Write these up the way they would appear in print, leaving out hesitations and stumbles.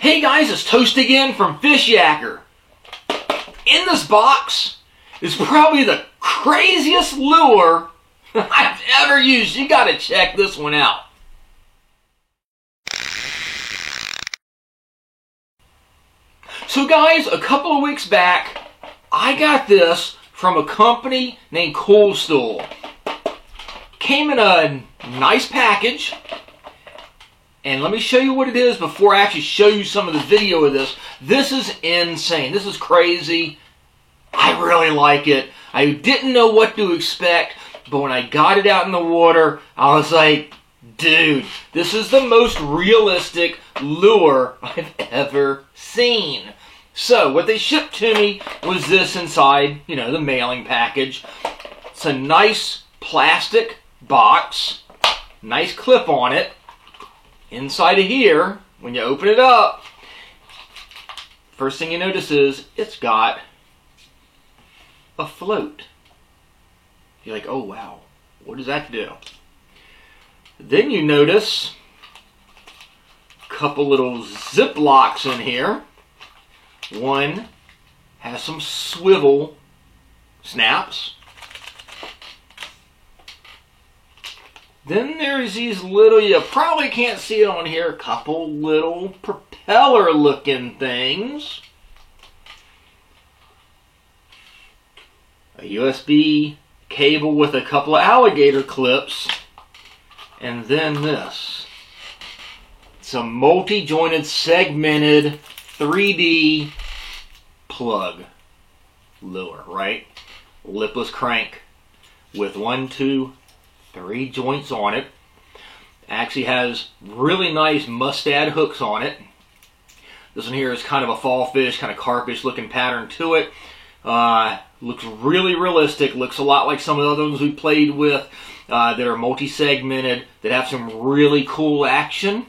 Hey guys, it's Toast again from Fish Yacker. In this box is probably the craziest lure I've ever used. You gotta check this one out. So guys, a couple of weeks back, I got this from a company named Coolstool. Came in a nice package. And let me show you what it is before I actually show you some of the video of this. This is insane. This is crazy. I really like it. I didn't know what to expect, but when I got it out in the water, I was like, dude, this is the most realistic lure I've ever seen. So, what they shipped to me was this inside, you know, the mailing package. It's a nice plastic box, nice clip on it. Inside of here, when you open it up, first thing you notice is it's got a float. You're like, oh wow, what does that do? Then you notice a couple little zip locks in here. One has some swivel snaps. Then there's these little, you probably can't see it on here, a couple little propeller looking things. A USB cable with a couple of alligator clips. And then this. It's a multi-jointed, segmented 3D plug lure, right? Lipless crank with 1, 2, 3 joints on it. Actually has really nice mustad hooks on it. This one here is kind of a fall fish, kind of carpish looking pattern to it. Looks really realistic. Looks a lot like some of the other ones we played with that are multi-segmented, that have some really cool action.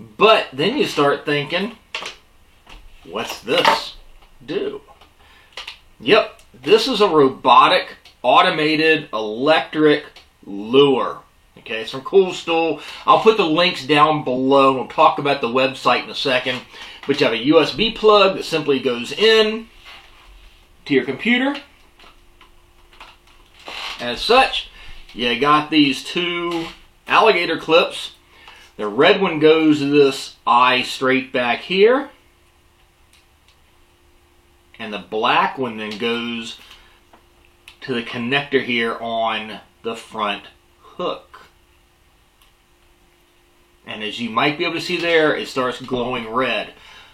But then you start thinking, what's this do? Yep, this is a robotic, automated, electric lure. Okay, it's from Coolstool. I'll put the links down below. We'll talk about the website in a second. But you have a USB plug that simply goes in to your computer. As such, you got these 2 alligator clips. The red one goes to this eye straight back here. And the black one then goes to the connector here on the front hook. And as you might be able to see there, it starts glowing red.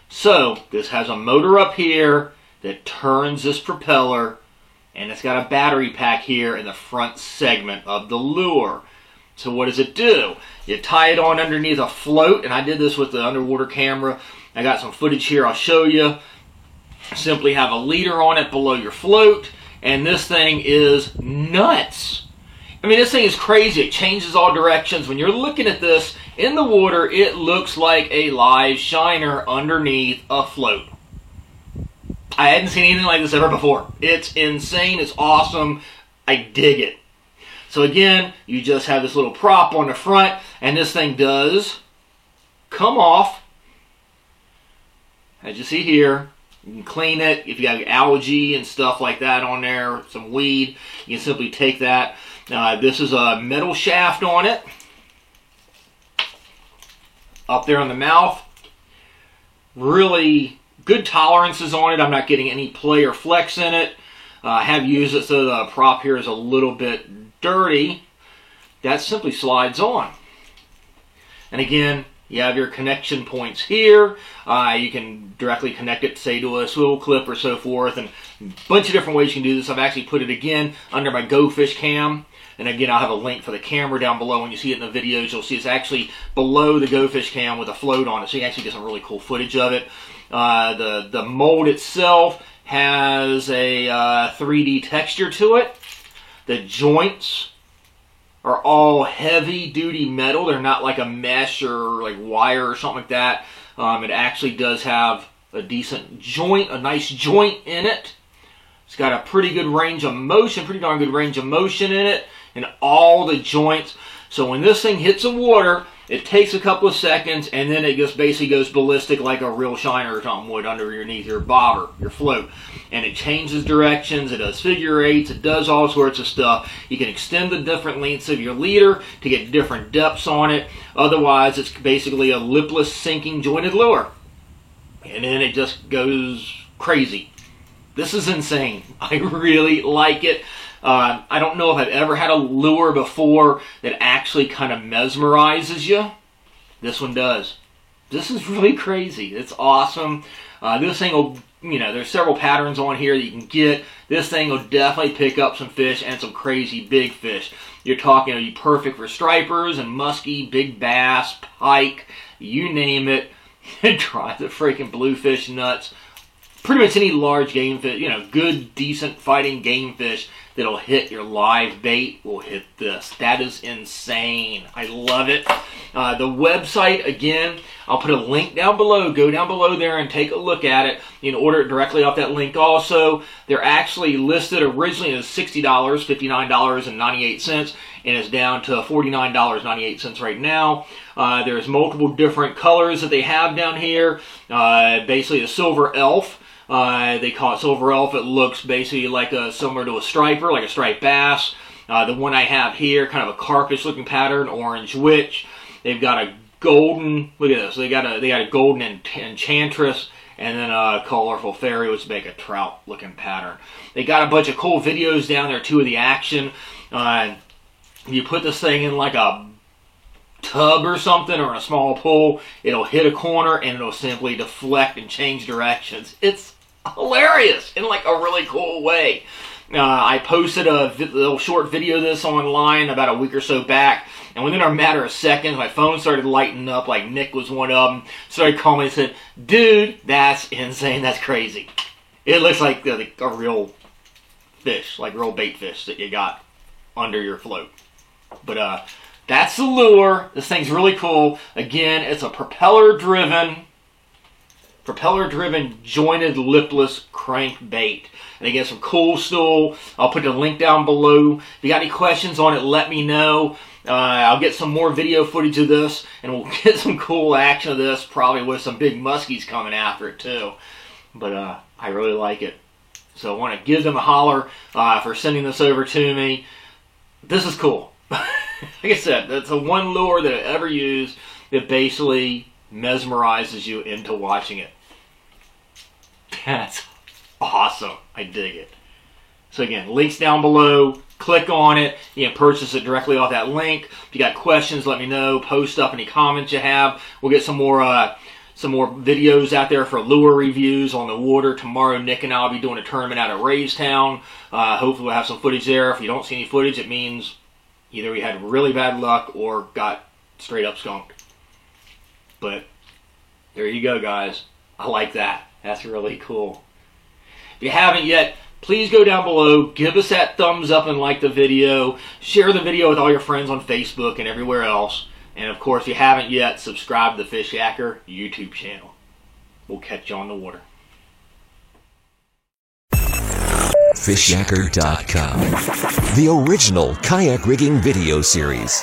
So this has a motor up here that turns this propeller, and it's got a battery pack here in the front segment of the lure. So what does it do? You tie it on underneath a float, and I did this with the underwater camera. I got some footage here I'll show you. Simply have a leader on it below your float, and this thing is nuts. I mean, this thing is crazy. It changes all directions. When you're looking at this in the water, it looks like a live shiner underneath a float. I hadn't seen anything like this ever before. It's insane. It's awesome. I dig it. So again, you just have this little prop on the front, and this thing does come off. As you see here, you can clean it. If you have algae and stuff like that on there, some weed, you can simply take that. This is a metal shaft on it. Up there on the mouth. Really good tolerances on it. I'm not getting any play or flex in it. I have used it so the prop here is a little bit dirty. That simply slides on. And again, you have your connection points here. You can directly connect it, say, to a swivel clip or so forth, and a bunch of different ways you can do this. I've actually put it again under my GoFish cam. And again, I'll have a link for the camera down below. When you see it in the videos, you'll see it's actually below the GoFish cam with a float on it. So you actually get some really cool footage of it. The mold itself has a 3D texture to it. The joints are all heavy-duty metal. They're not like a mesh or like wire or something like that. It actually does have a decent joint, a nice joint in it. It's got a pretty good range of motion, pretty darn good range of motion in it, and all the joints. So when this thing hits the water, It takes a couple of seconds, and then it just basically goes ballistic like a real shiner or something would underneath your bobber, your float. And it changes directions, it does figure eights, it does all sorts of stuff. You can extend the different lengths of your leader to get different depths on it. Otherwise, it's basically a lipless sinking jointed lure. And then it just goes crazy. This is insane. I really like it. I don't know if I've ever had a lure before that actually kind of mesmerizes you. This one does. This is really crazy. It's awesome. This thing will, there's several patterns on here that you can get. This thing will definitely pick up some fish and some crazy big fish. You're talking, it'll be perfect for stripers and muskie, big bass, pike, you name it. It drives the freaking bluefish nuts. Pretty much any large game fish, good, decent fighting game fish that'll hit your live bait will hit this. That is insane. I love it. The website, again, I'll put a link down below. Go down below there and take a look at it. You can order it directly off that link also. They're actually listed originally as $60, $59.98, and it's down to $49.98 right now. There's multiple different colors that they have down here. Basically a silver elf. They call it silver elf. It looks basically like similar to a striper, like a striped bass. The one I have here, kind of a carfish looking pattern, orange witch. They've got a golden, look at this, they got a golden enchantress, and then a colorful fairy, which make a trout looking pattern. They got a bunch of cool videos down there too of the action. You put this thing in like a tub or something, or in a small pool, it'll hit a corner and it'll simply deflect and change directions. It's hilarious in like a really cool way. I posted a little short video of this online about a week or so back, and within a matter of seconds, my phone started lighting up like Nick was one of them. Started calling me and said, "Dude, that's insane, that's crazy." It looks like a real fish, like real bait fish that you got under your float. But that's the lure. This thing's really cool. Again, it's a propeller-driven jointed lipless crankbait. And again, some Cool Stool. I'll put the link down below. If you got any questions on it, let me know. I'll get some more video footage of this, and we'll get some cool action of this, probably with some big muskies coming after it too. But I really like it. So I want to give them a holler for sending this over to me. This is cool. Like I said, that's the one lure that I ever used that basically mesmerizes you into watching it. That's awesome. I dig it. So again, links down below. Click on it. You can purchase it directly off that link. If you got questions, let me know. Post up any comments you have. We'll get some more videos out there for lure reviews on the water. Tomorrow, Nick and I will be doing a tournament out at Raystown. Hopefully we'll have some footage there. If you don't see any footage, it means either we had really bad luck or got straight up skunked. But there you go, guys. I like that. That's really cool. If you haven't yet, please go down below, give us that thumbs up and like the video. Share the video with all your friends on Facebook and everywhere else. And of course, if you haven't yet, subscribe to the Fish Yacker YouTube channel. We'll catch you on the water. FishYacker.com, the original kayak rigging video series.